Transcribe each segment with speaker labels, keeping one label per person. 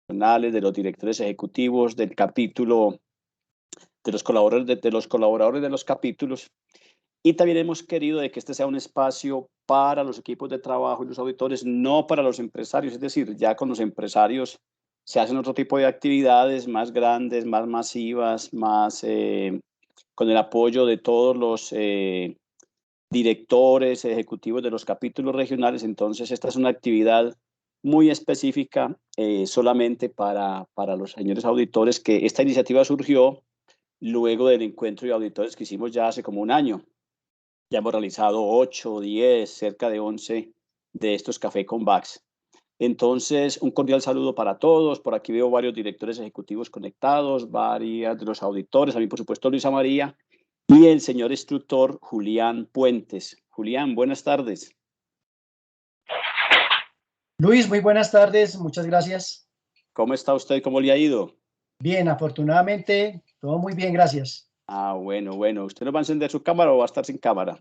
Speaker 1: de los directores ejecutivos, del capítulo, de los colaboradores de los capítulos. Y también hemos querido de que este sea un espacio para los equipos de trabajo y los auditores, no para los empresarios. Es decir, ya con los empresarios se hacen otro tipo de actividades más grandes, más masivas, más con el apoyo de todos los directores ejecutivos de los capítulos regionales. Entonces, esta es una actividad muy específica solamente para los señores auditores, que esta iniciativa surgió luego del encuentro de auditores que hicimos ya hace como un año. Ya hemos realizado 8, 10, cerca de 11 de estos Café con Vax. Entonces, un cordial saludo para todos. Por aquí veo varios directores ejecutivos conectados, varias de los auditores, a mí por supuesto Luisa María y el señor instructor Julián Puentes. Julián, buenas tardes.
Speaker 2: Luis, muy buenas tardes, muchas gracias.
Speaker 1: ¿Cómo está usted? ¿Cómo le ha ido?
Speaker 2: Bien, afortunadamente, todo muy bien, gracias.
Speaker 1: Ah, bueno. ¿Usted nos va a encender su cámara o va a estar sin cámara?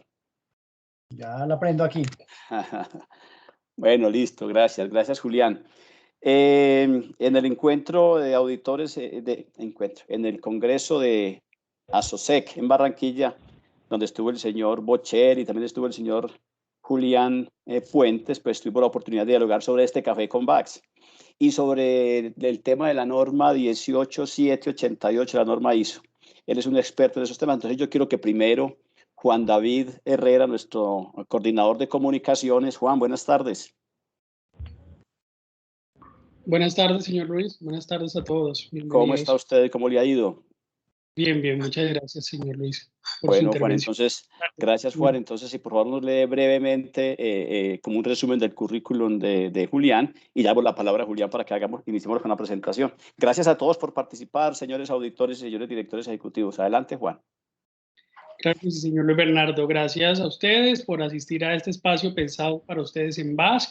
Speaker 2: Ya la prendo aquí.
Speaker 1: Bueno, listo, gracias Julián. En el encuentro de auditores, en el congreso de ASOSEC en Barranquilla, donde estuvo el señor Bocher y también estuvo el señor Julián Puentes, pues tuvimos la oportunidad de dialogar sobre este Café con Vax y sobre el tema de la norma 18788, la norma ISO. Él es un experto en esos temas, entonces yo quiero que primero Juan David Herrera, nuestro coordinador de comunicaciones. Juan, buenas tardes.
Speaker 3: Buenas tardes, señor Luis. Buenas tardes a todos.
Speaker 1: ¿Cómo está usted? ¿Cómo le ha ido?
Speaker 3: Bien, muchas gracias, señor Luis, por
Speaker 1: bueno,
Speaker 3: su
Speaker 1: Juan,
Speaker 3: intervención.
Speaker 1: entonces, gracias, Juan. Entonces, si por favor nos lee brevemente como un resumen del currículum de Julián, y damos la palabra a Julián para que iniciemos con la presentación. Gracias a todos por participar, señores auditores y señores directores ejecutivos. Adelante, Juan.
Speaker 3: Claro que sí, señor Luis Bernardo. Gracias a ustedes por asistir a este espacio pensado para ustedes en VASC.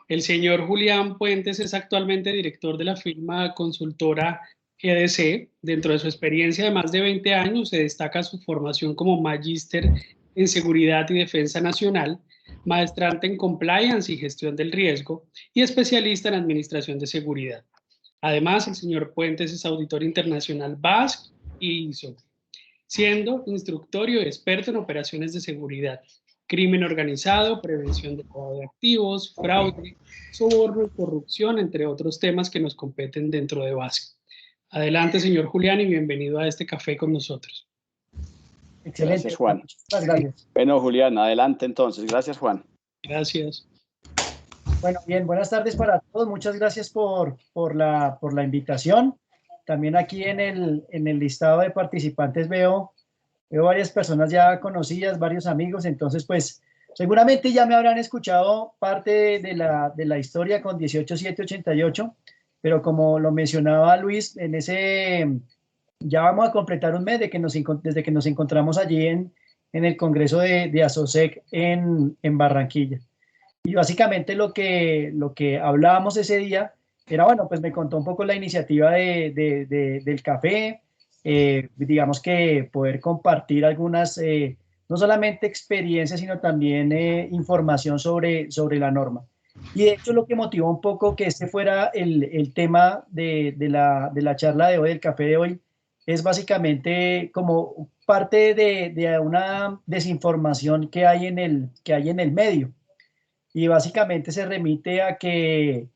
Speaker 3: El señor Julián Puentes es actualmente director de la firma consultora GDC. Dentro de su experiencia de más de 20 años se destaca su formación como magíster en Seguridad y Defensa Nacional, maestrante en Compliance y Gestión del Riesgo y especialista en Administración de Seguridad. Además, el señor Puentes es auditor internacional VASC y ISO, siendo instructor y experto en operaciones de seguridad, crimen organizado, prevención de lavado de activos, fraude, soborno y corrupción, entre otros temas que nos competen dentro de VASC. Adelante, señor Julián, y bienvenido a este café con nosotros.
Speaker 2: Excelente.
Speaker 1: Gracias, Juan.
Speaker 2: Muchas gracias.
Speaker 1: Bueno, Julián, adelante entonces. Gracias, Juan.
Speaker 3: Gracias.
Speaker 2: Bueno, bien, buenas tardes para todos. Muchas gracias por la invitación. También aquí en el listado de participantes veo varias personas ya conocidas, varios amigos. Entonces, pues, seguramente ya me habrán escuchado parte de la historia con 18788, pero como lo mencionaba Luis, ya vamos a completar un mes desde que nos encontramos allí en el Congreso de ASOSEC en Barranquilla. Y básicamente lo que hablábamos ese día era, bueno, pues me contó un poco la iniciativa del café, digamos que poder compartir algunas, no solamente experiencias, sino también información sobre la norma. Y de hecho lo que motivó un poco que este fuera el tema de la charla de hoy, del café de hoy, es básicamente como parte de una desinformación que hay en el medio. Y básicamente se remite a que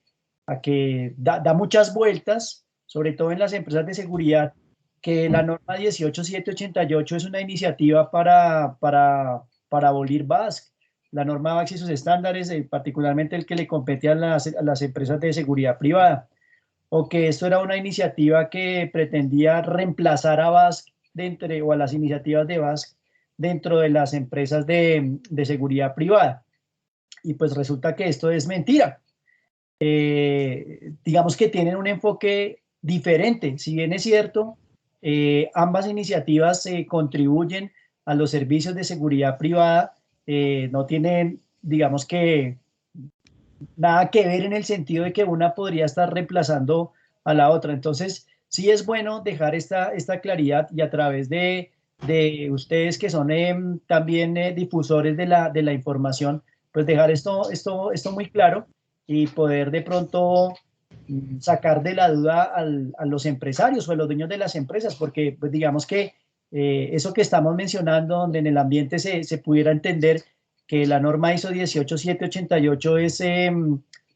Speaker 2: da muchas vueltas, sobre todo en las empresas de seguridad, que la norma 18788 es una iniciativa para abolir VASC, la norma VASC y sus estándares, particularmente el que le compete a las empresas de seguridad privada, o que esto era una iniciativa que pretendía reemplazar a VASC o a las iniciativas de VASC dentro de las empresas de seguridad privada. Y pues resulta que esto es mentira. Digamos que tienen un enfoque diferente. Si bien es cierto, ambas iniciativas contribuyen a los servicios de seguridad privada, no tienen, digamos que, nada que ver en el sentido de que una podría estar reemplazando a la otra. Entonces, sí es bueno dejar esta claridad y a través de ustedes que son también difusores de la información, pues dejar esto muy claro y poder de pronto sacar de la duda a los empresarios o a los dueños de las empresas, porque pues digamos que eso que estamos mencionando, donde en el ambiente se pudiera entender que la norma ISO 18788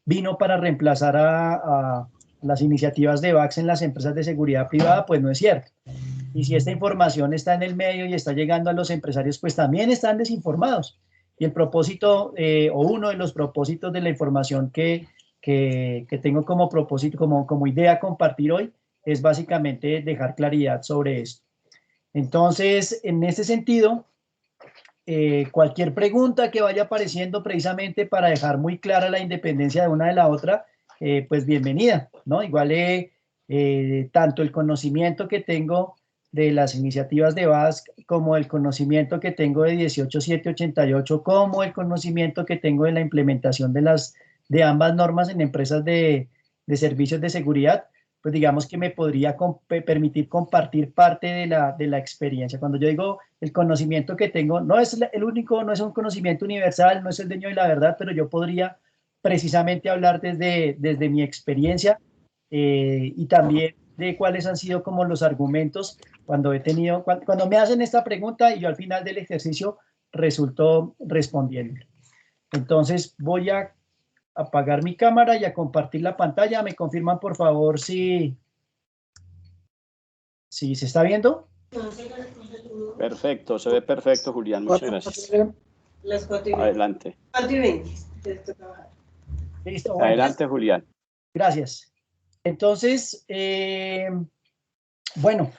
Speaker 2: vino para reemplazar a las iniciativas de VAX en las empresas de seguridad privada, pues no es cierto. Y si esta información está en el medio y está llegando a los empresarios, pues también están desinformados. Y el propósito, o uno de los propósitos de la información que tengo como propósito, como idea compartir hoy, es básicamente dejar claridad sobre esto. Entonces, en ese sentido, cualquier pregunta que vaya apareciendo precisamente para dejar muy clara la independencia de una de la otra, pues bienvenida, ¿no? Igual tanto el conocimiento que tengo de las iniciativas de VASC, como el conocimiento que tengo de 18788, como el conocimiento que tengo de la implementación de ambas normas en empresas de servicios de seguridad, pues digamos que me podría permitir compartir parte de la experiencia. Cuando yo digo el conocimiento que tengo, no es el único, no es un conocimiento universal, no es el dueño de la verdad, pero yo podría precisamente hablar desde mi experiencia y también de cuáles han sido como los argumentos cuando me hacen esta pregunta y yo al final del ejercicio resulto respondiendo. Entonces voy a apagar mi cámara y a compartir la pantalla. ¿Me confirman, por favor, si se está viendo?
Speaker 1: Perfecto, se ve perfecto, Julián. Muchas gracias.
Speaker 4: Las 4:20.
Speaker 1: Adelante.
Speaker 4: 4:20.
Speaker 2: Listo. Bueno.
Speaker 1: Adelante, Julián.
Speaker 2: Gracias. Entonces, bueno,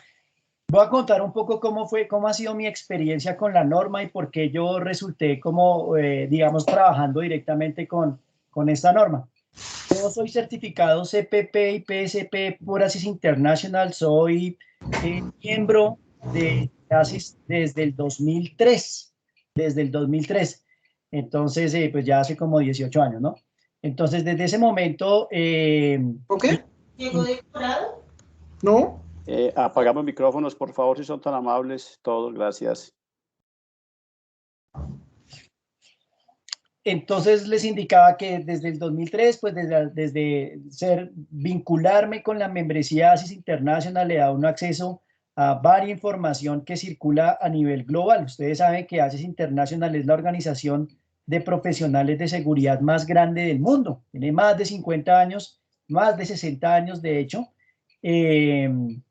Speaker 2: voy a contar un poco cómo ha sido mi experiencia con la norma y por qué yo resulté como, digamos, trabajando directamente con esta norma. Yo soy certificado CPP y PSP por ASIS International, soy miembro de ASIS desde el 2003, entonces pues ya hace como 18 años, ¿no? Entonces desde ese momento...
Speaker 4: ¿Ok? ¿Llegó decorado? ¿No?
Speaker 1: Apagamos micrófonos, por favor, si son tan amables, todos, gracias.
Speaker 2: Entonces les indicaba que desde el 2003, pues desde vincularme con la membresía ASIS International, le da uno acceso a varia información que circula a nivel global. Ustedes saben que ASIS International es la organización de profesionales de seguridad más grande del mundo. Tiene más de 50 años, más de 60 años, de hecho, en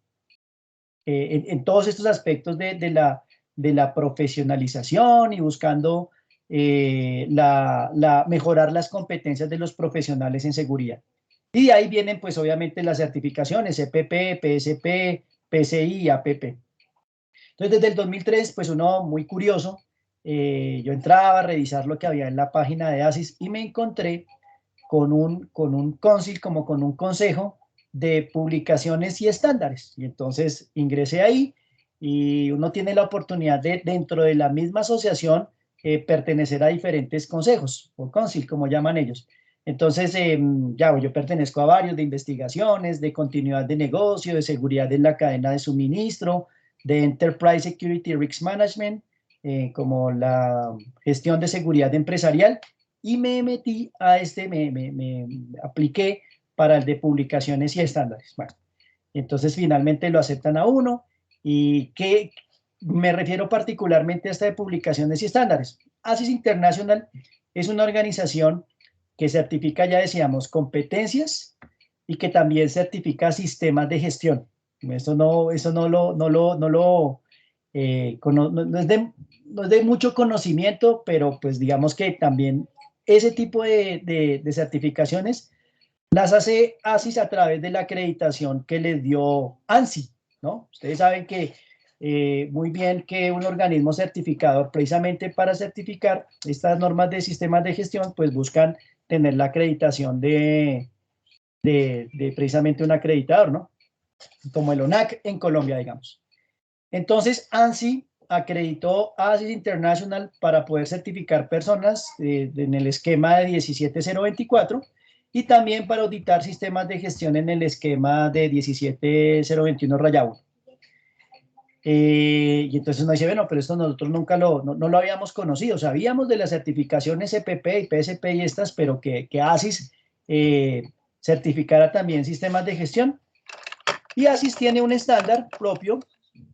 Speaker 2: todos estos aspectos de la profesionalización y buscando mejorar las competencias de los profesionales en seguridad. Y de ahí vienen, pues, obviamente, las certificaciones EPP, PSP, PCI y APP. Entonces, desde el 2003, pues, uno muy curioso, yo entraba a revisar lo que había en la página de ASIS y me encontré con un council, como con un consejo de publicaciones y estándares. Y entonces ingresé ahí y uno tiene la oportunidad de, dentro de la misma asociación, pertenecer a diferentes consejos, o council, como llaman ellos. Entonces, yo pertenezco a varios de investigaciones, de continuidad de negocio, de seguridad en la cadena de suministro, de Enterprise Security Risk Management, como la gestión de seguridad empresarial, y me metí a me apliqué para el de publicaciones y estándares. Bueno, entonces finalmente lo aceptan a uno, y que me refiero particularmente a esta de publicaciones y estándares. ASIS International es una organización que certifica, ya decíamos, competencias y que también certifica sistemas de gestión. Eso no es de mucho conocimiento, pero pues digamos que también ese tipo de certificaciones las hace ASIS a través de la acreditación que les dio ANSI, ¿no? Ustedes saben que muy bien que un organismo certificador, precisamente para certificar estas normas de sistemas de gestión, pues buscan tener la acreditación de precisamente un acreditador, ¿no? Como el ONAC en Colombia, digamos. Entonces, ANSI acreditó a ASIS International para poder certificar personas en el esquema de 17024 y también para auditar sistemas de gestión en el esquema de 17021-1. Y entonces uno dice, bueno, pero esto nosotros nunca no lo habíamos conocido. Sabíamos de las certificaciones EPP y PSP y estas, pero que ASIS certificara también sistemas de gestión. Y ASIS tiene un estándar propio,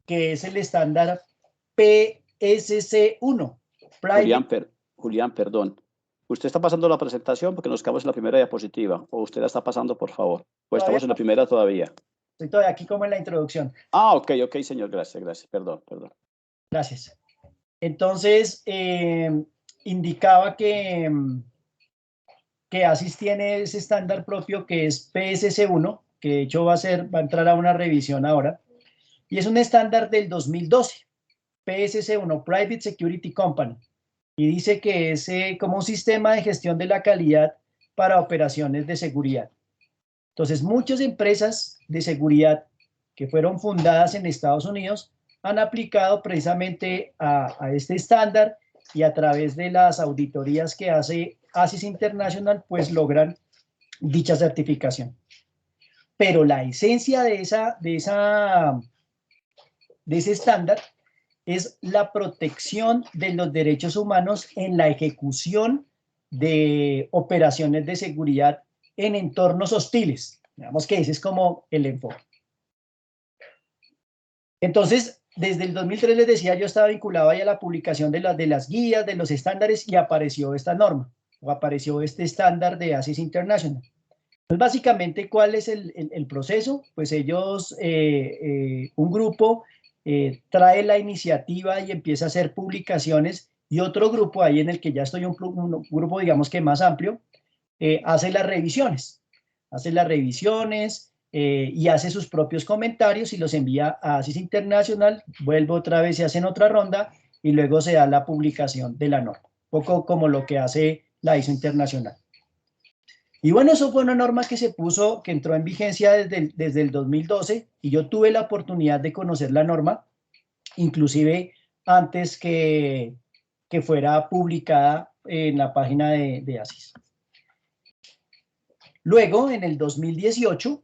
Speaker 2: que es el estándar PSC1.
Speaker 1: Julián, perdón. ¿Usted está pasando la presentación porque nos quedamos en la primera diapositiva? ¿O usted la está pasando, por favor? ¿O estamos en la primera todavía?
Speaker 2: Estoy todavía aquí como en la introducción.
Speaker 1: Ah, ok, señor. Gracias. Perdón.
Speaker 2: Gracias. Entonces, indicaba que ASIS tiene ese estándar propio que es PSC1, que de hecho va a entrar a una revisión ahora, y es un estándar del 2012, PSC1, Private Security Company, y dice que es como un sistema de gestión de la calidad para operaciones de seguridad. Entonces, muchas empresas de seguridad que fueron fundadas en Estados Unidos han aplicado precisamente a este estándar, y a través de las auditorías que hace ASIS International, pues logran dicha certificación. Pero la esencia de ese estándar es la protección de los derechos humanos en la ejecución de operaciones de seguridad en entornos hostiles. Digamos que ese es como el enfoque. Entonces, desde el 2003 les decía, yo estaba vinculado ahí a la publicación de las guías, de los estándares, y apareció esta norma, o apareció este estándar de ASIS International. Entonces, básicamente, ¿cuál es el proceso? Pues ellos, un grupo trae la iniciativa y empieza a hacer publicaciones, y otro grupo ahí en el que ya estoy, un grupo digamos que más amplio, hace las revisiones. Y hace sus propios comentarios y los envía a ASIS International, vuelve otra vez y hacen otra ronda, y luego se da la publicación de la norma, un poco como lo que hace la ISO Internacional. Y bueno, eso fue una norma que que entró en vigencia desde el 2012, y yo tuve la oportunidad de conocer la norma, inclusive antes que fuera publicada en la página de ASIS. Luego, en el 2018,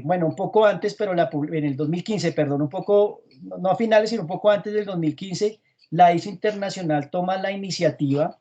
Speaker 2: bueno, un poco antes, pero en el 2015, perdón, un poco, no a finales, sino un poco antes del 2015, la ISO Internacional toma la iniciativa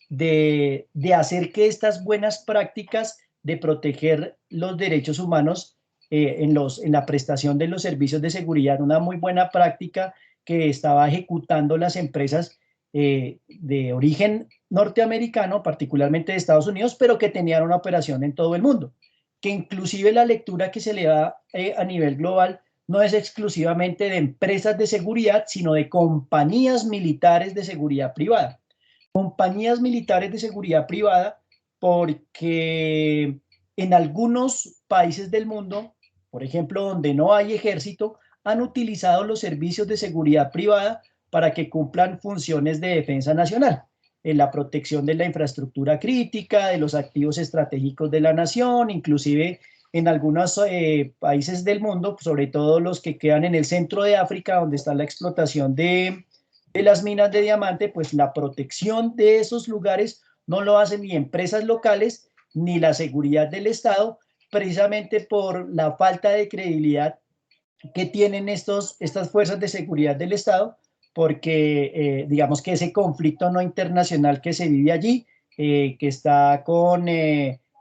Speaker 2: de hacer que estas buenas prácticas de proteger los derechos humanos en la prestación de los servicios de seguridad, una muy buena práctica que estaba ejecutando las empresas de origen norteamericano, particularmente de Estados Unidos, pero que tenían una operación en todo el mundo, que inclusive la lectura que se le da a nivel global no es exclusivamente de empresas de seguridad, sino de compañías militares de seguridad privada. Compañías militares de seguridad privada, porque en algunos países del mundo, por ejemplo, donde no hay ejército, han utilizado los servicios de seguridad privada para que cumplan funciones de defensa nacional, en la protección de la infraestructura crítica, de los activos estratégicos de la nación, inclusive en algunos países del mundo, sobre todo los que quedan en el centro de África, donde está la explotación de las minas de diamante, pues la protección de esos lugares no lo hacen ni empresas locales ni la seguridad del Estado, precisamente por la falta de credibilidad que tienen estas fuerzas de seguridad del Estado, porque digamos que ese conflicto no internacional que se vive allí, que está con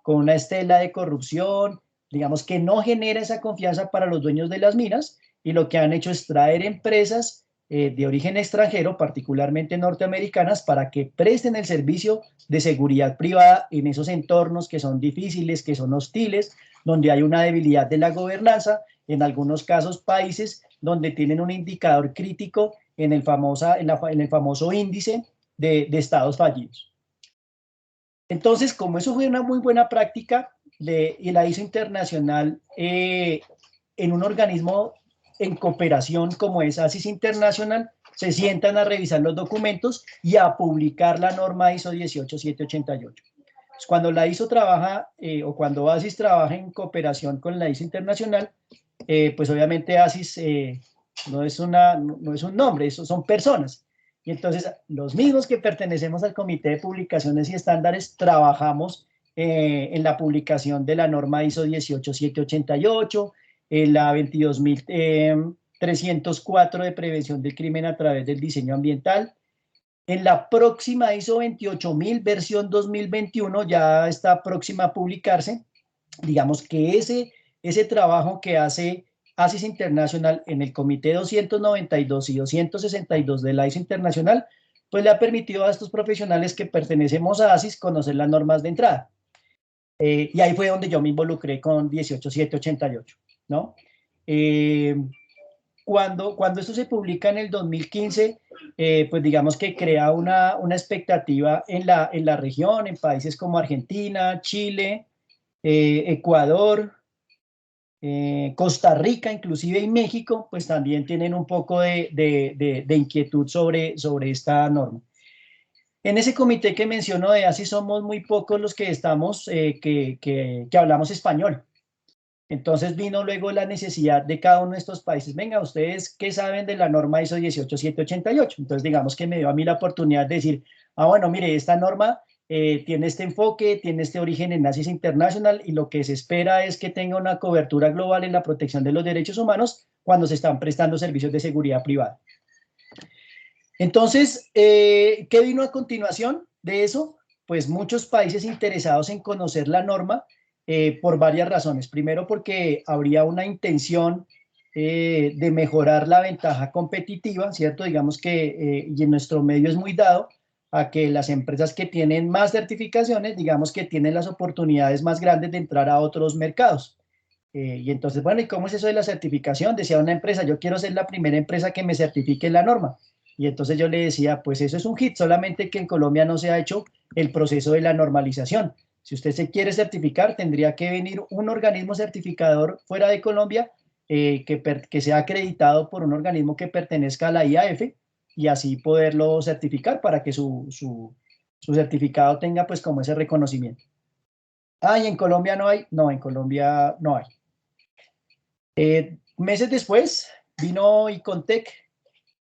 Speaker 2: una estela de corrupción, digamos que no genera esa confianza para los dueños de las minas, y lo que han hecho es traer empresas de origen extranjero, particularmente norteamericanas, para que presten el servicio de seguridad privada en esos entornos que son difíciles, que son hostiles, donde hay una debilidad de la gobernanza, en algunos casos países donde tienen un indicador crítico en el famoso índice de estados fallidos. Entonces, como eso fue una muy buena práctica, y la ISO Internacional en un organismo en cooperación como es ASIS International, se sientan a revisar los documentos y a publicar la norma ISO 18788. Pues cuando la ISO trabaja o cuando ASIS trabaja en cooperación con la ISO Internacional, pues obviamente ASIS no es un nombre, eso son personas. Y entonces los mismos que pertenecemos al Comité de Publicaciones y Estándares trabajamos en la publicación de la norma ISO 18788, la 22.304 de prevención del crimen a través del diseño ambiental. En la próxima ISO 28000 versión 2021 ya está próxima a publicarse, digamos que ese trabajo que hace ASIS International en el Comité 292 y 262 de la ISO Internacional, pues le ha permitido a estos profesionales que pertenecemos a ASIS conocer las normas de entrada. Y ahí fue donde yo me involucré con 18788, ¿no? Cuando esto se publica en el 2015, pues digamos que crea una expectativa en la región, en países como Argentina, Chile, Ecuador, Costa Rica, inclusive y México, pues también tienen un poco de inquietud sobre esta norma. En ese comité que menciono de ASI somos muy pocos los que estamos, que hablamos español. Entonces vino luego la necesidad de cada uno de estos países. Venga, ¿ustedes qué saben de la norma ISO 18788? Entonces digamos que me dio a mí la oportunidad de decir, bueno, mire, esta norma tiene este enfoque, tiene este origen en ASIS International y lo que se espera es que tenga una cobertura global en la protección de los derechos humanos cuando se están prestando servicios de seguridad privada. Entonces, ¿qué vino a continuación de eso? Pues muchos países interesados en conocer la norma por varias razones. Primero, porque habría una intención de mejorar la ventaja competitiva, ¿cierto? Digamos que y en nuestro medio es muy dado a que las empresas que tienen más certificaciones, digamos que tienen las oportunidades más grandes de entrar a otros mercados. Y entonces, bueno, ¿y cómo es eso de la certificación? Decía una empresa, yo quiero ser la primera empresa que me certifique la norma. Y entonces yo le decía, pues eso es un hit, solamente que en Colombia no se ha hecho el proceso de la normalización. Si usted se quiere certificar, tendría que venir un organismo certificador fuera de Colombia que sea acreditado por un organismo que pertenezca a la IAF y así poderlo certificar para que su certificado tenga pues como ese reconocimiento. ¿Y en Colombia no hay? No, en Colombia no hay. Meses después vino ICONTEC,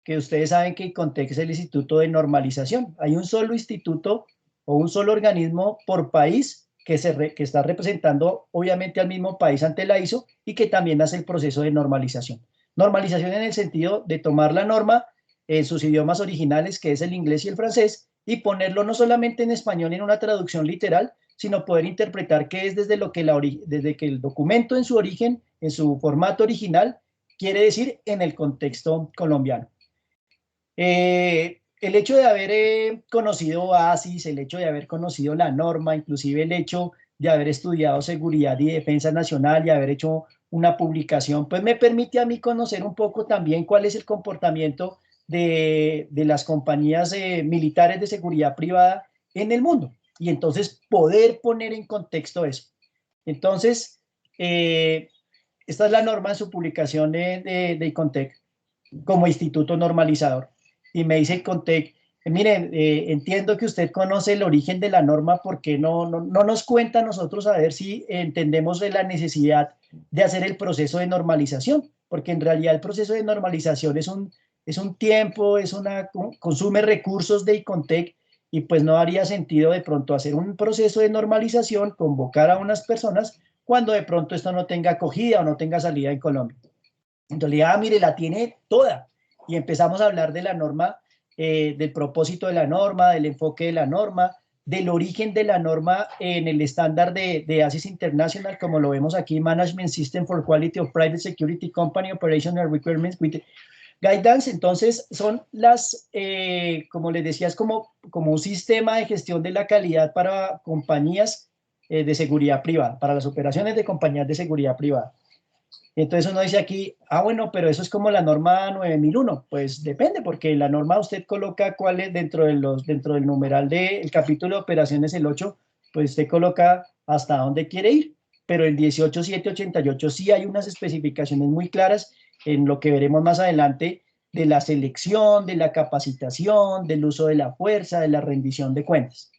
Speaker 2: que ustedes saben que ICONTEC es el Instituto de Normalización. Hay un solo instituto o un solo organismo por país que está representando obviamente al mismo país ante la ISO y que también hace el proceso de normalización. Normalización en el sentido de tomar la norma en sus idiomas originales, que es el inglés y el francés, y ponerlo no solamente en español en una traducción literal, sino poder interpretar qué es desde que el documento en su origen, en su formato original, quiere decir en el contexto colombiano. El hecho de haber conocido ASIS, el hecho de haber conocido la norma, inclusive el hecho de haber estudiado seguridad y defensa nacional y haber hecho una publicación, pues me permite a mí conocer un poco también cuál es el comportamiento de las compañías militares de seguridad privada en el mundo y entonces poder poner en contexto eso. Entonces, esta es la norma en su publicación de ICONTEC como instituto normalizador. Y me dice ICONTEC, miren, entiendo que usted conoce el origen de la norma, ¿por qué no nos cuenta a nosotros a ver si entendemos de la necesidad de hacer el proceso de normalización? Porque en realidad el proceso de normalización es un tiempo, consume recursos de ICONTEC y pues no haría sentido de pronto hacer un proceso de normalización, convocar a unas personas cuando de pronto esto no tenga acogida o no tenga salida en Colombia. Entonces, mire, la tiene toda. Y empezamos a hablar de la norma, del propósito de la norma, del enfoque de la norma, del origen de la norma en el estándar de ASIS International, como lo vemos aquí, Management System for Quality of Private Security Company Operational Requirements with Guidance. Entonces, son como les decía, es como un sistema de gestión de la calidad para compañías de seguridad privada, para las operaciones de compañías de seguridad privada. Entonces uno dice aquí, bueno, pero eso es como la norma 9001. Pues depende, porque la norma usted coloca cuál es dentro del numeral del capítulo de operaciones, el 8, pues usted coloca hasta dónde quiere ir. Pero el 18788 sí hay unas especificaciones muy claras en lo que veremos más adelante de la selección, de la capacitación, del uso de la fuerza, de la rendición de cuentas.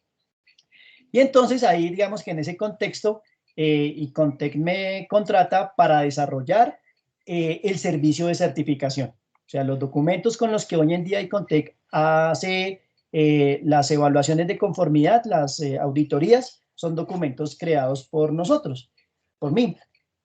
Speaker 2: Y entonces ahí digamos que en ese contexto ICONTEC me contrata para desarrollar el servicio de certificación. O sea, los documentos con los que hoy en día ICONTEC hace las evaluaciones de conformidad, las auditorías, son documentos creados por nosotros, por mí.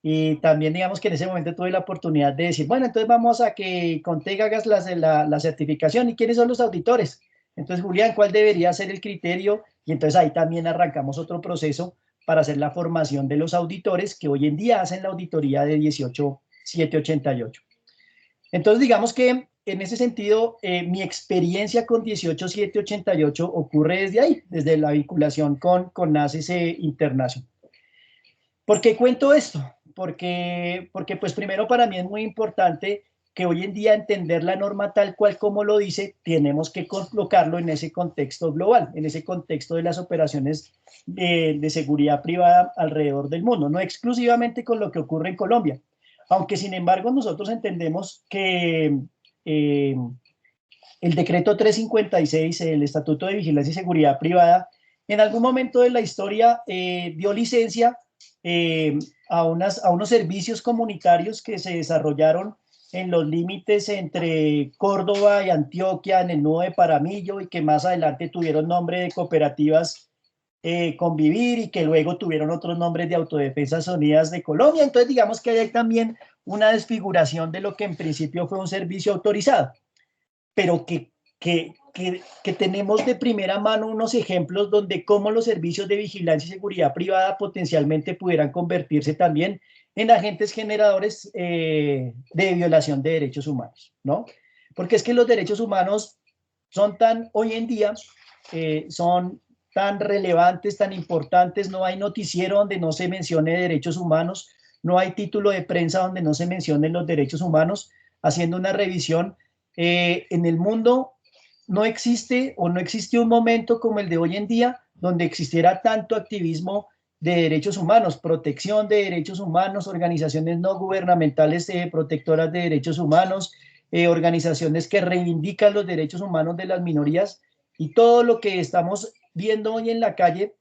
Speaker 2: Y también digamos que en ese momento tuve la oportunidad de decir, bueno, entonces vamos a que ICONTEC hagas la certificación. ¿Y quiénes son los auditores? Entonces, Julián, ¿cuál debería ser el criterio? Y entonces ahí también arrancamos otro proceso para hacer la formación de los auditores que hoy en día hacen la auditoría de 18788. Entonces, digamos que en ese sentido, mi experiencia con 18788 ocurre desde ahí, desde la vinculación con NACES International. ¿Por qué cuento esto? Porque pues primero para mí es muy importante que hoy en día entender la norma tal cual como lo dice, tenemos que colocarlo en ese contexto global, en ese contexto de las operaciones de seguridad privada alrededor del mundo, no exclusivamente con lo que ocurre en Colombia. Aunque sin embargo nosotros entendemos que el decreto 356, el Estatuto de Vigilancia y Seguridad Privada, en algún momento de la historia dio licencia a unos servicios comunitarios que se desarrollaron en los límites entre Córdoba y Antioquia, en el nudo de Paramillo, y que más adelante tuvieron nombre de cooperativas Convivir, y que luego tuvieron otros nombres de Autodefensas Unidas de Colombia. Entonces digamos que hay también una desfiguración de lo que en principio fue un servicio autorizado, pero que tenemos de primera mano unos ejemplos donde cómo los servicios de vigilancia y seguridad privada potencialmente pudieran convertirse también en agentes generadores de violación de derechos humanos, ¿no? Porque es que los derechos humanos son hoy en día, son tan relevantes, tan importantes, no hay noticiero donde no se mencione derechos humanos, no hay título de prensa donde no se mencionen los derechos humanos. Haciendo una revisión, en el mundo no existe o no existió un momento como el de hoy en día donde existiera tanto activismo de derechos humanos, protección de derechos humanos, organizaciones no gubernamentales protectoras de derechos humanos, organizaciones que reivindican los derechos humanos de las minorías, y todo lo que estamos viendo hoy en la calle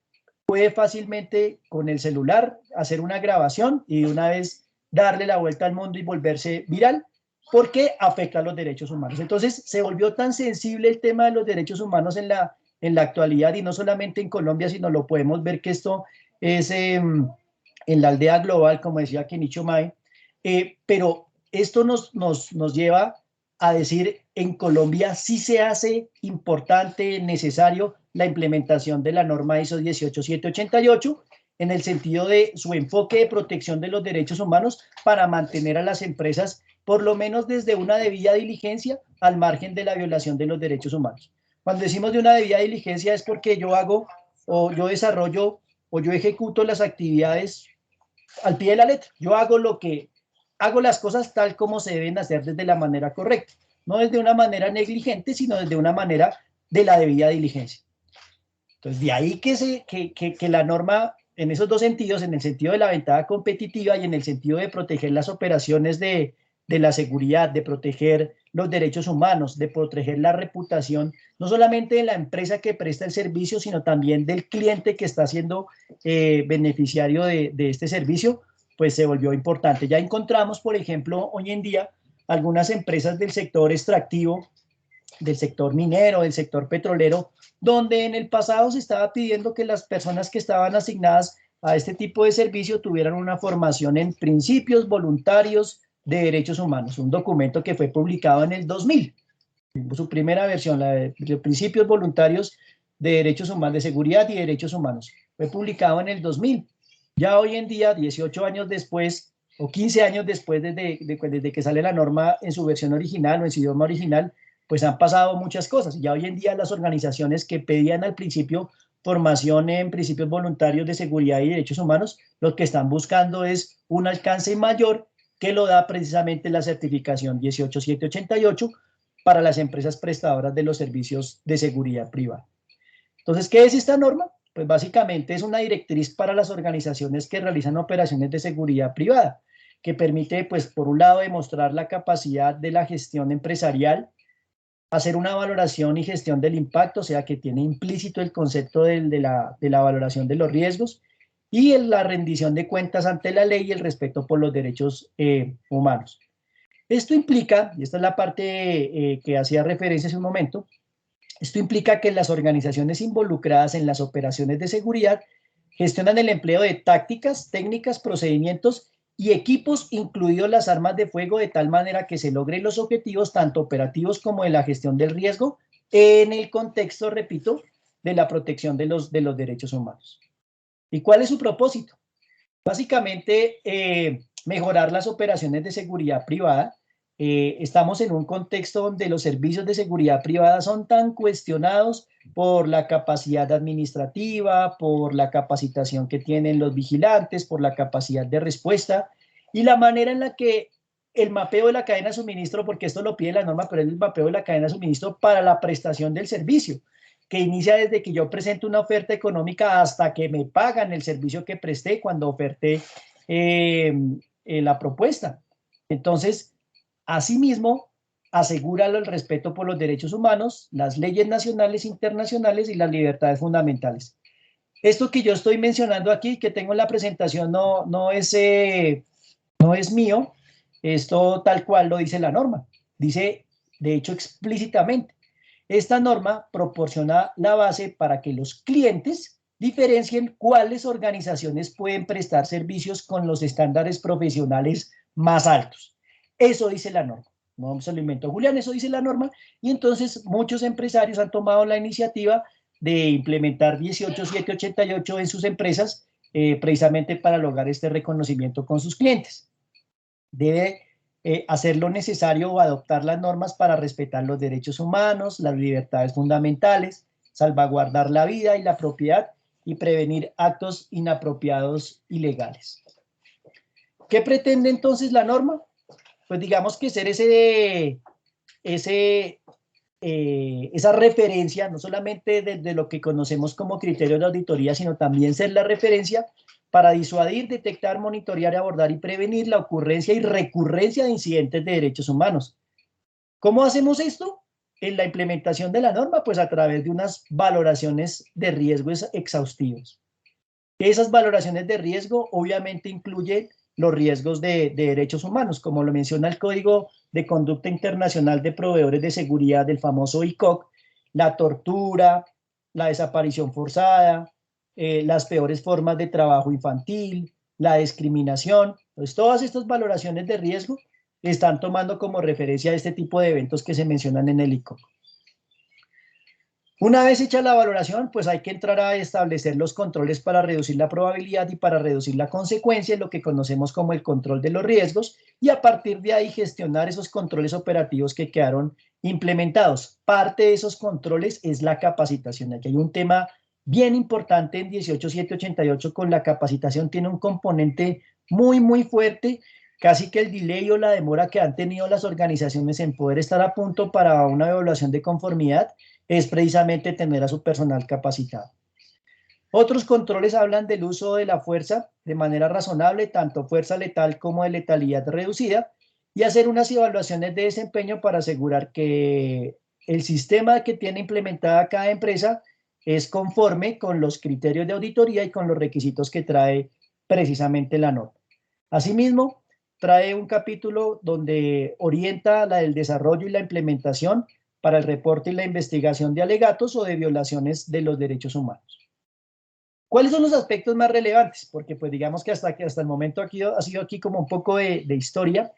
Speaker 2: puede fácilmente con el celular hacer una grabación y de una vez darle la vuelta al mundo y volverse viral, porque afecta a los derechos humanos. Entonces se volvió tan sensible el tema de los derechos humanos en la actualidad, y no solamente en Colombia, sino lo podemos ver que esto es en la aldea global, como decía Kenichi Mae, pero esto nos lleva a decir, en Colombia sí se hace importante, necesario, la implementación de la norma ISO 18788 en el sentido de su enfoque de protección de los derechos humanos para mantener a las empresas por lo menos desde una debida diligencia al margen de la violación de los derechos humanos. Cuando decimos de una debida diligencia es porque yo hago o yo desarrollo o yo ejecuto las actividades al pie de la letra. Yo hago las cosas tal como se deben hacer desde la manera correcta, no desde una manera negligente, sino desde una manera de la debida diligencia. Entonces, de ahí que la norma, en esos dos sentidos, en el sentido de la ventaja competitiva y en el sentido de proteger las operaciones de la seguridad, de proteger los derechos humanos, de proteger la reputación, no solamente de la empresa que presta el servicio, sino también del cliente que está siendo beneficiario de este servicio, pues se volvió importante. Ya encontramos, por ejemplo, hoy en día, algunas empresas del sector extractivo, del sector minero, del sector petrolero, donde en el pasado se estaba pidiendo que las personas que estaban asignadas a este tipo de servicio tuvieran una formación en principios voluntarios de derechos humanos, un documento que fue publicado en el 2000, su primera versión, la de principios voluntarios de derechos humanos, de seguridad y derechos humanos, fue publicado en el 2000. Ya hoy en día, 18 años después, o 15 años después desde que sale la norma en su versión original o en su idioma original, pues han pasado muchas cosas. Ya hoy en día las organizaciones que pedían al principio formación en principios voluntarios de seguridad y derechos humanos, lo que están buscando es un alcance mayor, que lo da precisamente la certificación 18788 para las empresas prestadoras de los servicios de seguridad privada. Entonces, ¿qué es esta norma? Pues básicamente es una directriz para las organizaciones que realizan operaciones de seguridad privada, que permite, pues, por un lado, demostrar la capacidad de la gestión empresarial, hacer una valoración y gestión del impacto, o sea, que tiene implícito el concepto de la valoración de los riesgos, y la rendición de cuentas ante la ley y el respeto por los derechos humanos. Esto implica, y esta es la parte que hacía referencia hace un momento, esto implica que las organizaciones involucradas en las operaciones de seguridad gestionan el empleo de tácticas, técnicas, procedimientos y equipos, incluidos las armas de fuego, de tal manera que se logren los objetivos tanto operativos como de la gestión del riesgo en el contexto, repito, de la protección de los derechos humanos. ¿Y cuál es su propósito? Básicamente, mejorar las operaciones de seguridad privada. Estamos en un contexto donde los servicios de seguridad privada son tan cuestionados por la capacidad administrativa, por la capacitación que tienen los vigilantes, por la capacidad de respuesta y la manera en la que el mapeo de la cadena de suministro, porque esto lo pide la norma, pero es el mapeo de la cadena de suministro para la prestación del servicio, que inicia desde que yo presento una oferta económica hasta que me pagan el servicio que presté cuando oferté la propuesta. Entonces, asimismo, asegura el respeto por los derechos humanos, las leyes nacionales e internacionales y las libertades fundamentales. Esto que yo estoy mencionando aquí, que tengo en la presentación, no es mío, esto tal cual lo dice la norma. Dice, de hecho, explícitamente, esta norma proporciona la base para que los clientes diferencien cuáles organizaciones pueden prestar servicios con los estándares profesionales más altos. Eso dice la norma. No se lo inventó Julián, eso dice la norma. Y entonces muchos empresarios han tomado la iniciativa de implementar 18788 en sus empresas precisamente para lograr este reconocimiento con sus clientes. Debe hacer lo necesario o adoptar las normas para respetar los derechos humanos, las libertades fundamentales, salvaguardar la vida y la propiedad y prevenir actos inapropiados ilegales. ¿Qué pretende entonces la norma? Pues digamos que ser esa referencia, no solamente desde lo que conocemos como criterio de auditoría, sino también ser la referencia para disuadir, detectar, monitorear, abordar y prevenir la ocurrencia y recurrencia de incidentes de derechos humanos. ¿Cómo hacemos esto? En la implementación de la norma, pues a través de unas valoraciones de riesgo exhaustivos. Esas valoraciones de riesgo obviamente incluyen los riesgos de derechos humanos, como lo menciona el Código de Conducta Internacional de Proveedores de Seguridad del famoso ICOC, la tortura, la desaparición forzada, las peores formas de trabajo infantil, la discriminación. Pues todas estas valoraciones de riesgo están tomando como referencia este tipo de eventos que se mencionan en el ICOC. Una vez hecha la valoración, pues hay que entrar a establecer los controles para reducir la probabilidad y para reducir la consecuencia, lo que conocemos como el control de los riesgos, y a partir de ahí gestionar esos controles operativos que quedaron implementados. Parte de esos controles es la capacitación. Aquí hay un tema bien importante en 18788 con la capacitación, tiene un componente muy fuerte, casi que el delay o la demora que han tenido las organizaciones en poder estar a punto para una evaluación de conformidad es precisamente tener a su personal capacitado. Otros controles hablan del uso de la fuerza de manera razonable, tanto fuerza letal como de letalidad reducida, y hacer unas evaluaciones de desempeño para asegurar que el sistema que tiene implementada cada empresa es conforme con los criterios de auditoría y con los requisitos que trae precisamente la norma. Asimismo, trae un capítulo donde orienta el desarrollo y la implementación para el reporte y la investigación de alegatos o de violaciones de los derechos humanos. ¿Cuáles son los aspectos más relevantes? Porque pues digamos que hasta el momento aquí ha sido aquí como un poco de historia,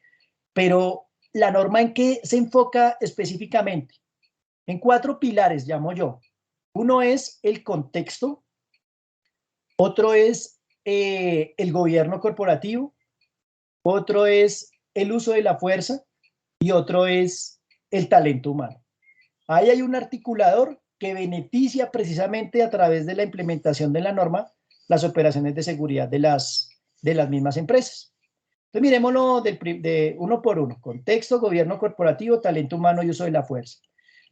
Speaker 2: pero la norma ¿en qué se enfoca específicamente? En 4 pilares, llamo yo. Uno es el contexto, otro es el gobierno corporativo, otro es el uso de la fuerza y otro es el talento humano. Ahí hay un articulador que beneficia precisamente a través de la implementación de la norma las operaciones de seguridad de las mismas empresas. Entonces miremoslo de uno por uno. Contexto, gobierno corporativo, talento humano y uso de la fuerza.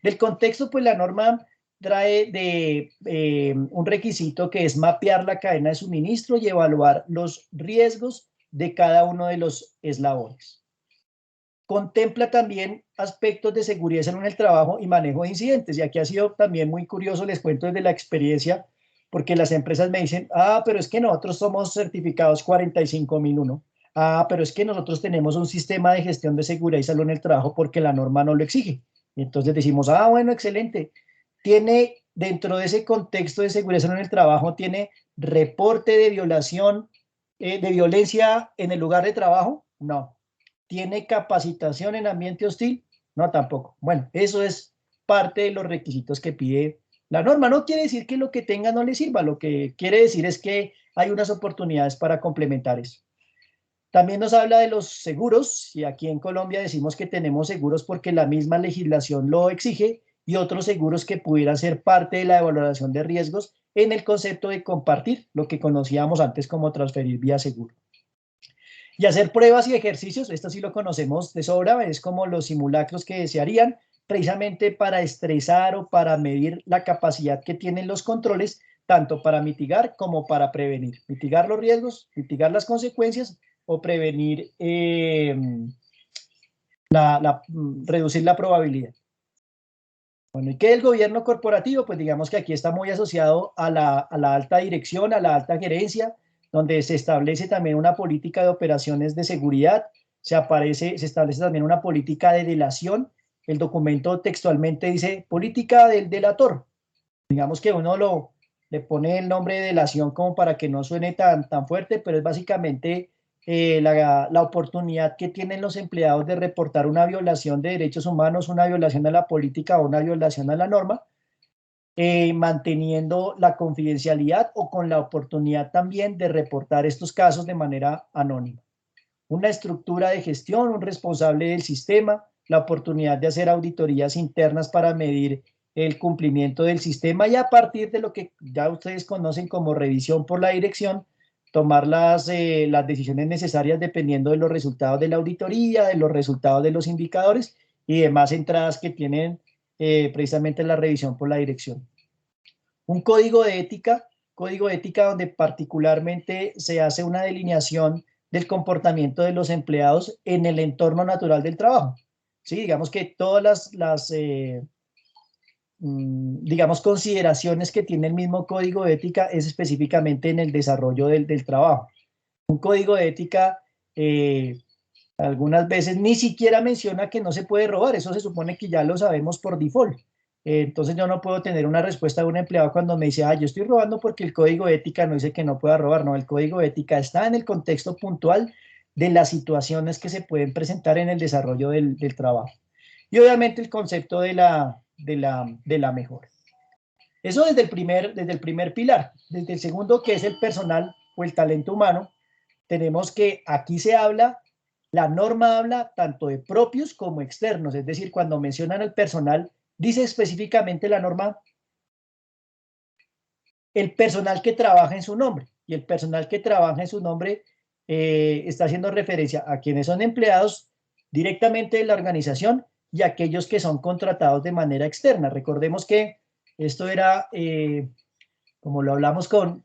Speaker 2: Del contexto, pues la norma trae un requisito que es mapear la cadena de suministro y evaluar los riesgos de cada uno de los eslabones. Contempla también aspectos de seguridad en el trabajo y manejo de incidentes. Y aquí ha sido también muy curioso, les cuento desde la experiencia, porque las empresas me dicen, pero es que nosotros somos certificados 45001. Pero es que nosotros tenemos un sistema de gestión de seguridad y salud en el trabajo porque la norma no lo exige. Y entonces decimos, bueno, excelente. Tiene, dentro de ese contexto de seguridad y salud en el trabajo, tiene reporte de violación, de violencia en el lugar de trabajo. No. ¿Tiene capacitación en ambiente hostil? No, tampoco. Bueno, eso es parte de los requisitos que pide la norma. No quiere decir que lo que tenga no le sirva. Lo que quiere decir es que hay unas oportunidades para complementar eso. También nos habla de los seguros, y aquí en Colombia decimos que tenemos seguros porque la misma legislación lo exige, y otros seguros que pudieran ser parte de la evaluación de riesgos en el concepto de compartir, lo que conocíamos antes como transferir vía seguro. Y hacer pruebas y ejercicios, esto sí lo conocemos de sobra, es como los simulacros que se harían precisamente para estresar o para medir la capacidad que tienen los controles, tanto para mitigar como para prevenir. Mitigar los riesgos, mitigar las consecuencias o prevenir, reducir la probabilidad. Bueno, ¿y qué es el gobierno corporativo? Pues digamos que aquí está muy asociado a la alta dirección, a la alta gerencia, donde se establece también una política de operaciones de seguridad, se establece también una política de delación. El documento textualmente dice política del delator. Digamos que uno le pone el nombre de delación como para que no suene tan fuerte, pero es básicamente la oportunidad que tienen los empleados de reportar una violación de derechos humanos, una violación a la política o una violación a la norma, manteniendo la confidencialidad o con la oportunidad también de reportar estos casos de manera anónima. Una estructura de gestión, un responsable del sistema, la oportunidad de hacer auditorías internas para medir el cumplimiento del sistema y a partir de lo que ya ustedes conocen como revisión por la dirección, tomar las decisiones necesarias dependiendo de los resultados de la auditoría, de los resultados de los indicadores y demás entradas que tienen precisamente la revisión por la dirección. Un código de ética donde particularmente se hace una delineación del comportamiento de los empleados en el entorno natural del trabajo. Sí, digamos que todas digamos, consideraciones que tiene el mismo código de ética es específicamente en el desarrollo del trabajo. Un código de ética algunas veces ni siquiera menciona que no se puede robar, eso se supone que ya lo sabemos por default. Entonces yo no puedo tener una respuesta de un empleado cuando me dice, yo estoy robando porque el código de ética no dice que no pueda robar. No, el código de ética está en el contexto puntual de las situaciones que se pueden presentar en el desarrollo del trabajo. Y obviamente el concepto de la mejora. Eso desde el primer pilar. Desde el segundo, que es el personal o el talento humano, tenemos que aquí la norma habla tanto de propios como externos, es decir, cuando mencionan al personal, dice específicamente la norma el personal que trabaja en su nombre, y el personal que trabaja en su nombre está haciendo referencia a quienes son empleados directamente de la organización y a aquellos que son contratados de manera externa. Recordemos que esto era, como lo hablamos con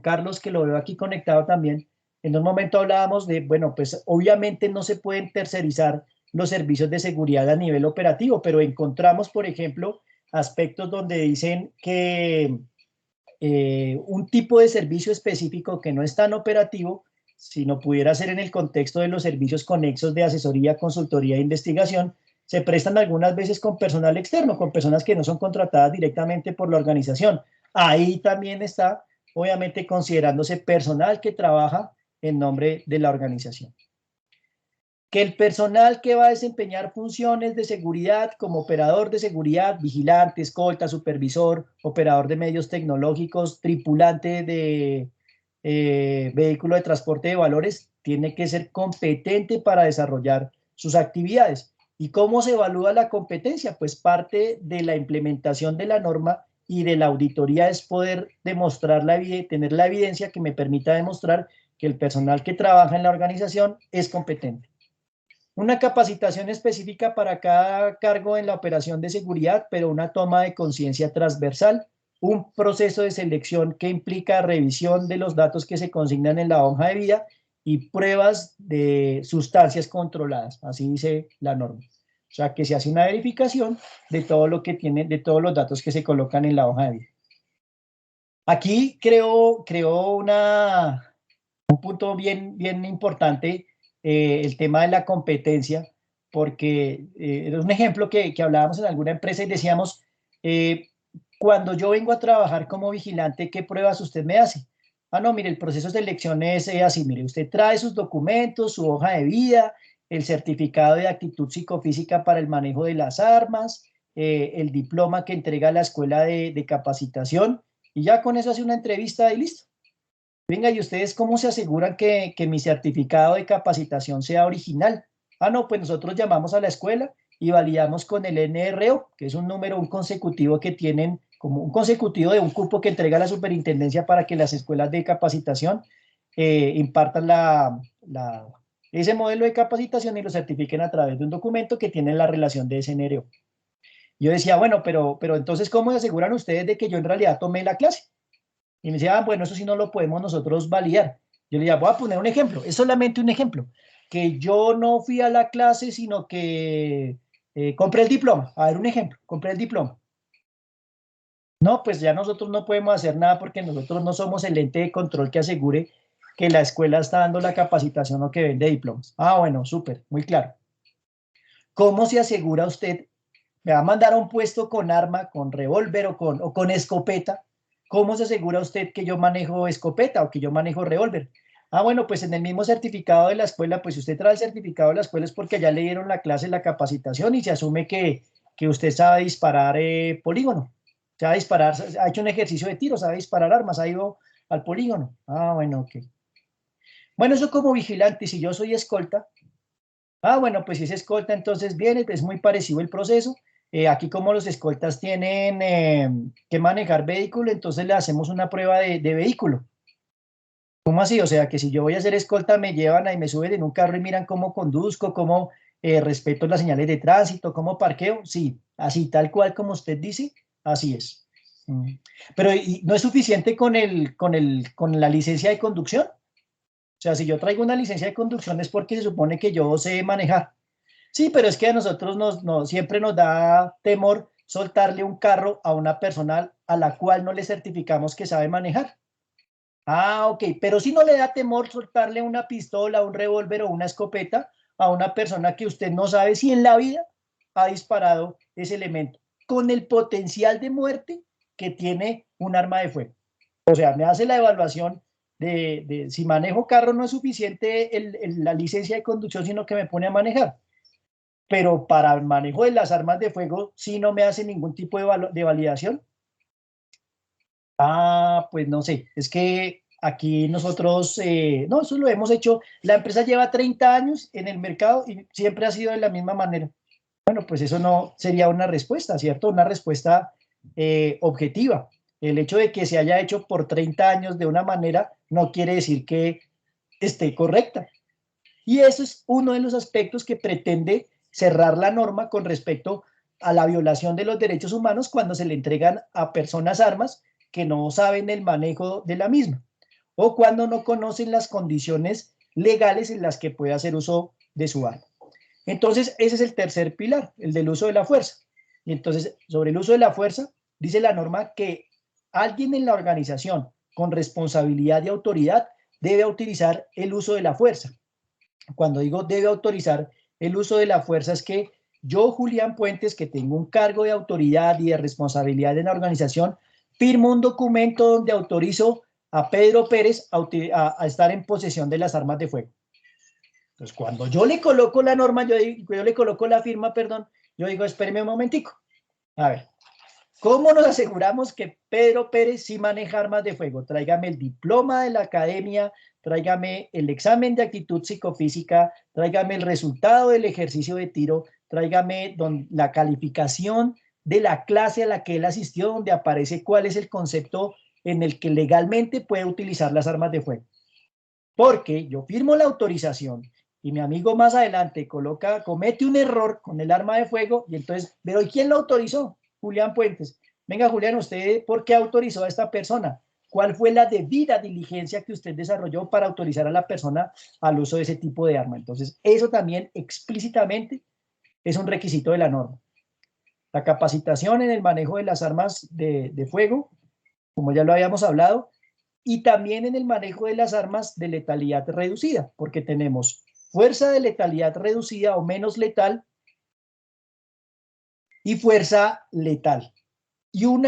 Speaker 2: Carlos, que lo veo aquí conectado también, en un momento hablábamos de, bueno, pues obviamente no se pueden tercerizar los servicios de seguridad a nivel operativo, pero encontramos, por ejemplo, aspectos donde dicen que un tipo de servicio específico que no es tan operativo, sino pudiera ser en el contexto de los servicios conexos de asesoría, consultoría e investigación, se prestan algunas veces con personal externo, con personas que no son contratadas directamente por la organización. Ahí también está, obviamente, considerándose personal que trabaja en nombre de la organización. Que el personal que va a desempeñar funciones de seguridad como operador de seguridad, vigilante, escolta, supervisor, operador de medios tecnológicos, tripulante de vehículo de transporte de valores, tiene que ser competente para desarrollar sus actividades. ¿Y cómo se evalúa la competencia? Pues parte de la implementación de la norma y de la auditoría es poder demostrar tener la evidencia que me permita demostrar que el personal que trabaja en la organización es competente. Una capacitación específica para cada cargo en la operación de seguridad, pero una toma de conciencia transversal, un proceso de selección que implica revisión de los datos que se consignan en la hoja de vida y pruebas de sustancias controladas, así dice la norma. O sea, que se hace una verificación de todo lo que tiene, de todos los datos que se colocan en la hoja de vida. Aquí creo un punto bien importante, el tema de la competencia, porque era un ejemplo que hablábamos en alguna empresa y decíamos, cuando yo vengo a trabajar como vigilante, ¿qué pruebas usted me hace? No, mire, el proceso de selección es así, mire, usted trae sus documentos, su hoja de vida, el certificado de actitud psicofísica para el manejo de las armas, el diploma que entrega la escuela de capacitación, y ya con eso hace una entrevista y listo. Venga, ¿y ustedes cómo se aseguran que mi certificado de capacitación sea original? Ah, no, pues nosotros llamamos a la escuela y validamos con el NRO, que es un número, un consecutivo que tienen, como un consecutivo de un cupo que entrega la superintendencia para que las escuelas de capacitación impartan ese modelo de capacitación y lo certifiquen a través de un documento que tiene la relación de ese NRO. Yo decía, bueno, pero entonces, ¿cómo se aseguran ustedes de que yo en realidad tomé la clase? Y me decía, bueno, eso sí no lo podemos nosotros validar. Yo le decía, voy a poner un ejemplo, es solamente un ejemplo, que yo no fui a la clase, sino que compré el diploma. A ver, un ejemplo, compré el diploma. No, pues ya nosotros no podemos hacer nada porque nosotros no somos el ente de control que asegure que la escuela está dando la capacitación o que vende diplomas. Ah, bueno, súper, muy claro. ¿Cómo se asegura usted? ¿Me va a mandar a un puesto con arma, con revólver o con escopeta? ¿Cómo se asegura usted que yo manejo escopeta o que yo manejo revólver? Ah, bueno, pues en el mismo certificado de la escuela, pues si usted trae el certificado de la escuela es porque ya le dieron la clase, la capacitación y se asume que usted sabe disparar polígono. Sabe disparar, ha hecho un ejercicio de tiro, sabe disparar armas, ha ido al polígono. Ah, bueno, ok. Bueno, eso como vigilante, si yo soy escolta, ah, bueno, pues si es escolta, entonces viene, es muy parecido el proceso. Aquí como los escoltas tienen que manejar vehículo, entonces le hacemos una prueba de vehículo. ¿Cómo así? O sea, que si yo voy a hacer escolta, me llevan ahí, me suben en un carro y miran cómo conduzco, cómo respeto las señales de tránsito, cómo parqueo. Sí, así tal cual como usted dice, así es. Pero ¿no es suficiente con la licencia de conducción? O sea, si yo traigo una licencia de conducción es porque se supone que yo sé manejar. Sí, pero es que a nosotros siempre nos da temor soltarle un carro a una persona a la cual no le certificamos que sabe manejar. Ah, ok, pero si no le da temor soltarle una pistola, un revólver o una escopeta a una persona que usted no sabe si en la vida ha disparado ese elemento, con el potencial de muerte que tiene un arma de fuego. O sea, me hace la evaluación de si manejo carro no es suficiente la licencia de conducción, sino que me pone a manejar. Pero para el manejo de las armas de fuego sí no me hace ningún tipo de validación. Ah, pues no sé, es que aquí nosotros, no, eso lo hemos hecho, la empresa lleva 30 años en el mercado y siempre ha sido de la misma manera. Bueno, pues eso no sería una respuesta, ¿cierto? Una respuesta objetiva. El hecho de que se haya hecho por 30 años de una manera no quiere decir que esté correcta. Y eso es uno de los aspectos que pretende cerrar la norma con respecto a la violación de los derechos humanos cuando se le entregan a personas armas que no saben el manejo de la misma o cuando no conocen las condiciones legales en las que puede hacer uso de su arma. Entonces, ese es el tercer pilar, el del uso de la fuerza. Y entonces, sobre el uso de la fuerza, dice la norma que alguien en la organización con responsabilidad y autoridad debe utilizar el uso de la fuerza. Cuando digo debe autorizar el uso de la fuerza es que yo, Julián Puentes, que tengo un cargo de autoridad y de responsabilidad en la organización, firmo un documento donde autorizo a Pedro Pérez a estar en posesión de las armas de fuego. Entonces, cuando yo le coloco la norma, yo le coloco la firma, perdón, yo digo, espéreme un momentico. A ver, ¿cómo nos aseguramos que Pedro Pérez sí maneja armas de fuego? Tráigame el diploma de la academia, tráigame el examen de actitud psicofísica, tráigame el resultado del ejercicio de tiro, tráigame la calificación de la clase a la que él asistió, donde aparece cuál es el concepto en el que legalmente puede utilizar las armas de fuego. Porque yo firmo la autorización y mi amigo más adelante comete un error con el arma de fuego y entonces, pero ¿y quién lo autorizó? Julián Puentes. Venga, Julián, ¿usted por qué autorizó a esta persona? ¿Cuál fue la debida diligencia que usted desarrolló para autorizar a la persona al uso de ese tipo de arma? Entonces, eso también explícitamente es un requisito de la norma. La capacitación en el manejo de las armas de fuego, como ya lo habíamos hablado, y también en el manejo de las armas de letalidad reducida, porque tenemos fuerza de letalidad reducida o menos letal y fuerza letal. Y un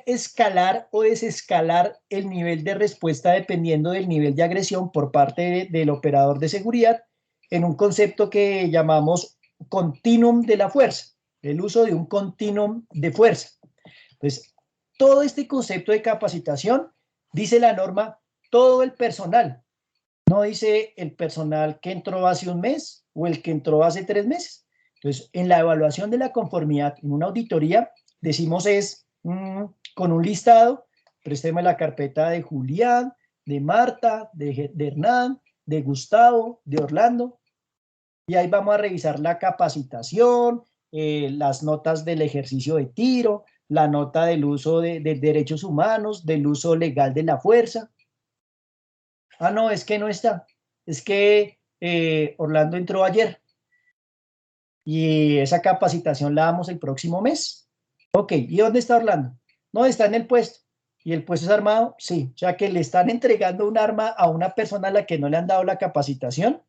Speaker 2: escalar o desescalar el nivel de respuesta dependiendo del nivel de agresión por parte del operador de seguridad en un concepto que llamamos continuum de la fuerza, el uso de un continuum de fuerza. Entonces, todo este concepto de capacitación, dice la norma, todo el personal. No dice el personal que entró hace un mes o el que entró hace 3 meses. Entonces, en la evaluación de la conformidad, en una auditoría, decimos con un listado, présteme la carpeta de Julián, de Marta, de Hernán, de Gustavo, de Orlando, y ahí vamos a revisar la capacitación, las notas del ejercicio de tiro, la nota del uso de derechos humanos, del uso legal de la fuerza. Ah, no, es que no está. Es que Orlando entró ayer y esa capacitación la damos el próximo mes. Ok, ¿y dónde está Orlando? No, está en el puesto. ¿Y el puesto es armado? Sí, o sea que le están entregando un arma a una persona a la que no le han dado la capacitación.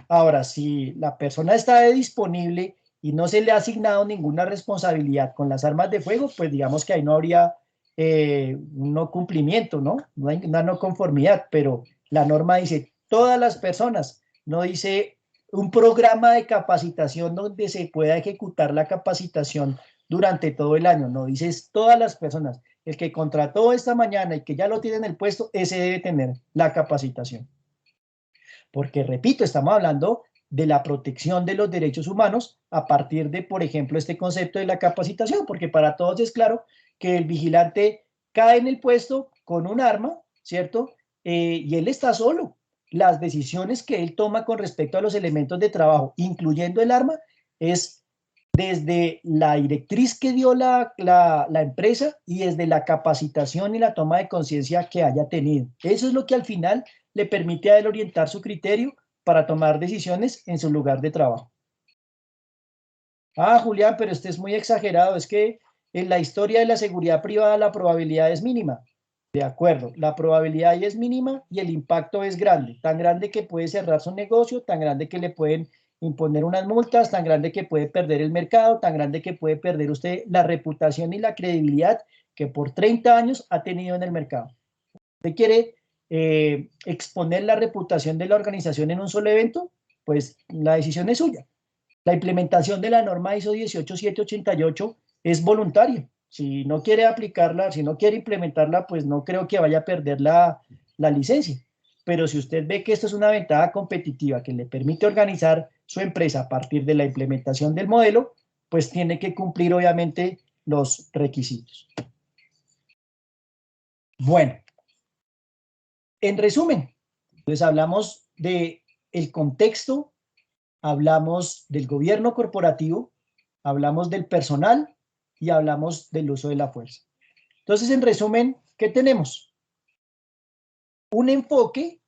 Speaker 2: Ahora, si la persona está disponible y no se le ha asignado ninguna responsabilidad con las armas de fuego, pues digamos que ahí no habría un no cumplimiento, ¿no? No hay una no conformidad, pero la norma dice todas las personas, no dice un programa de capacitación donde se pueda ejecutar la capacitación durante todo el año, no, dices todas las personas. El que contrató esta mañana y que ya lo tiene en el puesto, ese debe tener la capacitación. Porque, repito, estamos hablando de la protección de los derechos humanos a partir de, por ejemplo, este concepto de la capacitación, porque para todos es claro que el vigilante cae en el puesto con un arma, ¿cierto? Y él está solo. Las decisiones que él toma con respecto a los elementos de trabajo, incluyendo el arma, es desde la directriz que dio la empresa y desde la capacitación y la toma de conciencia que haya tenido. Eso es lo que al final le permite a él orientar su criterio para tomar decisiones en su lugar de trabajo. Ah, Julián, pero este es muy exagerado. Es que en la historia de la seguridad privada la probabilidad es mínima. De acuerdo, la probabilidad ahí es mínima y el impacto es grande. Tan grande que puede cerrar su negocio, tan grande que le pueden imponer unas multas, tan grande que puede perder el mercado, tan grande que puede perder usted la reputación y la credibilidad que por 30 años ha tenido en el mercado. ¿Usted quiere exponer la reputación de la organización en un solo evento? Pues la decisión es suya. La implementación de la norma ISO 18788 es voluntaria. Si no quiere aplicarla, si no quiere implementarla, pues no creo que vaya a perder la licencia. Pero si usted ve que esto es una ventaja competitiva que le permite organizar su empresa a partir de la implementación del modelo, pues tiene que cumplir obviamente los requisitos. Bueno, en resumen, pues hablamos del contexto, hablamos del gobierno corporativo, hablamos del personal y hablamos del uso de la fuerza. Entonces, en resumen, ¿qué tenemos? Un enfoque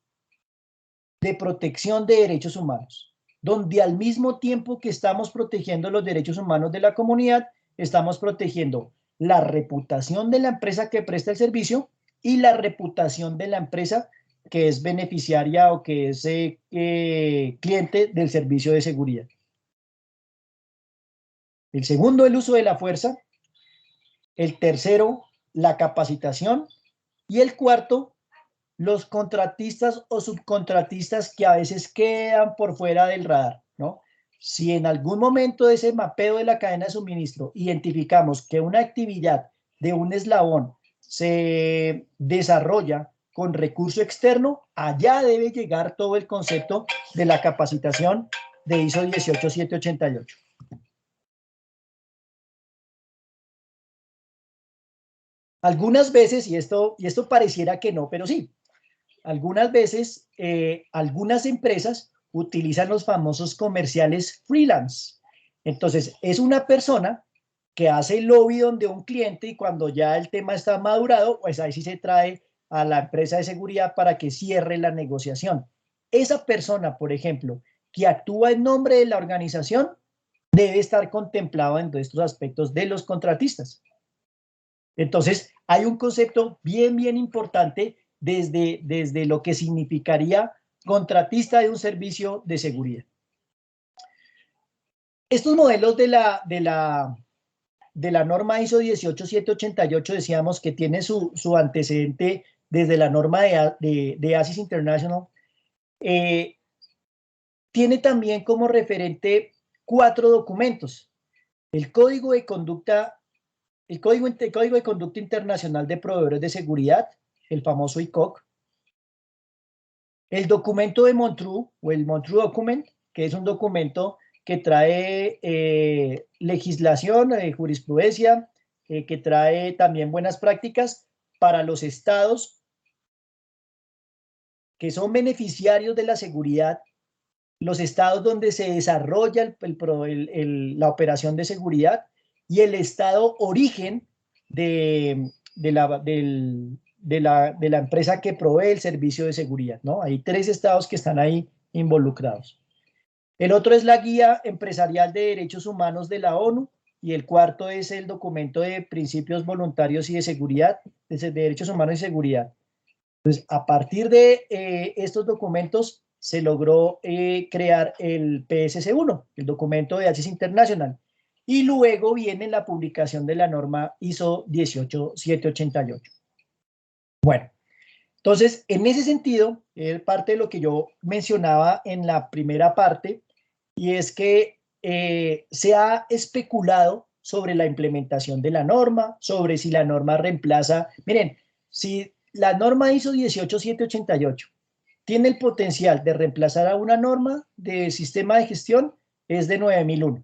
Speaker 2: de protección de derechos humanos, donde al mismo tiempo que estamos protegiendo los derechos humanos de la comunidad, estamos protegiendo la reputación de la empresa que presta el servicio y la reputación de la empresa que es beneficiaria o que es cliente del servicio de seguridad. El segundo, el uso de la fuerza. El tercero, la capacitación. Y el cuarto, los contratistas o subcontratistas que a veces quedan por fuera del radar, ¿no? Si en algún momento de ese mapeo de la cadena de suministro identificamos que una actividad de un eslabón se desarrolla con recurso externo, allá debe llegar todo el concepto de la capacitación de ISO 18788. Algunas veces, y esto pareciera que no, pero sí, algunas veces algunas empresas utilizan los famosos comerciales freelance. Entonces, es una persona que hace el lobby donde un cliente y cuando ya el tema está madurado, pues ahí sí se trae a la empresa de seguridad para que cierre la negociación. Esa persona, por ejemplo, que actúa en nombre de la organización, debe estar contemplado en todos estos aspectos de los contratistas. Entonces, hay un concepto bien importante desde lo que significaría contratista de un servicio de seguridad. Estos modelos de la norma ISO 18788 decíamos que tiene su antecedente desde la norma de ASIS International. Tiene también como referente 4 documentos. El Código de Conducta Internacional de Proveedores de Seguridad, el famoso ICOC, El documento de Montreux, o el Montreux Document, que es un documento que trae legislación, jurisprudencia, que trae también buenas prácticas para los estados que son beneficiarios de la seguridad, los estados donde se desarrolla la operación de seguridad y el estado origen de la empresa que provee el servicio de seguridad, ¿no? Hay 3 estados que están ahí involucrados. El otro es la Guía Empresarial de Derechos Humanos de la ONU y el cuarto es el documento de principios voluntarios y de seguridad, de derechos humanos y seguridad. Entonces, a partir de estos documentos se logró crear el PSC-1, el documento de Access International, y luego viene la publicación de la norma ISO 18788. Bueno, entonces, en ese sentido, parte de lo que yo mencionaba en la primera parte, y es que se ha especulado sobre la implementación de la norma, sobre si la norma reemplaza. Miren, si la norma ISO 18788 tiene el potencial de reemplazar a una norma de sistema de gestión, es de 9001,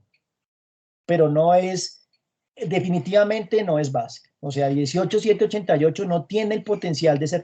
Speaker 2: pero no es, definitivamente no es básica. O sea, 18788 no tiene el potencial de ser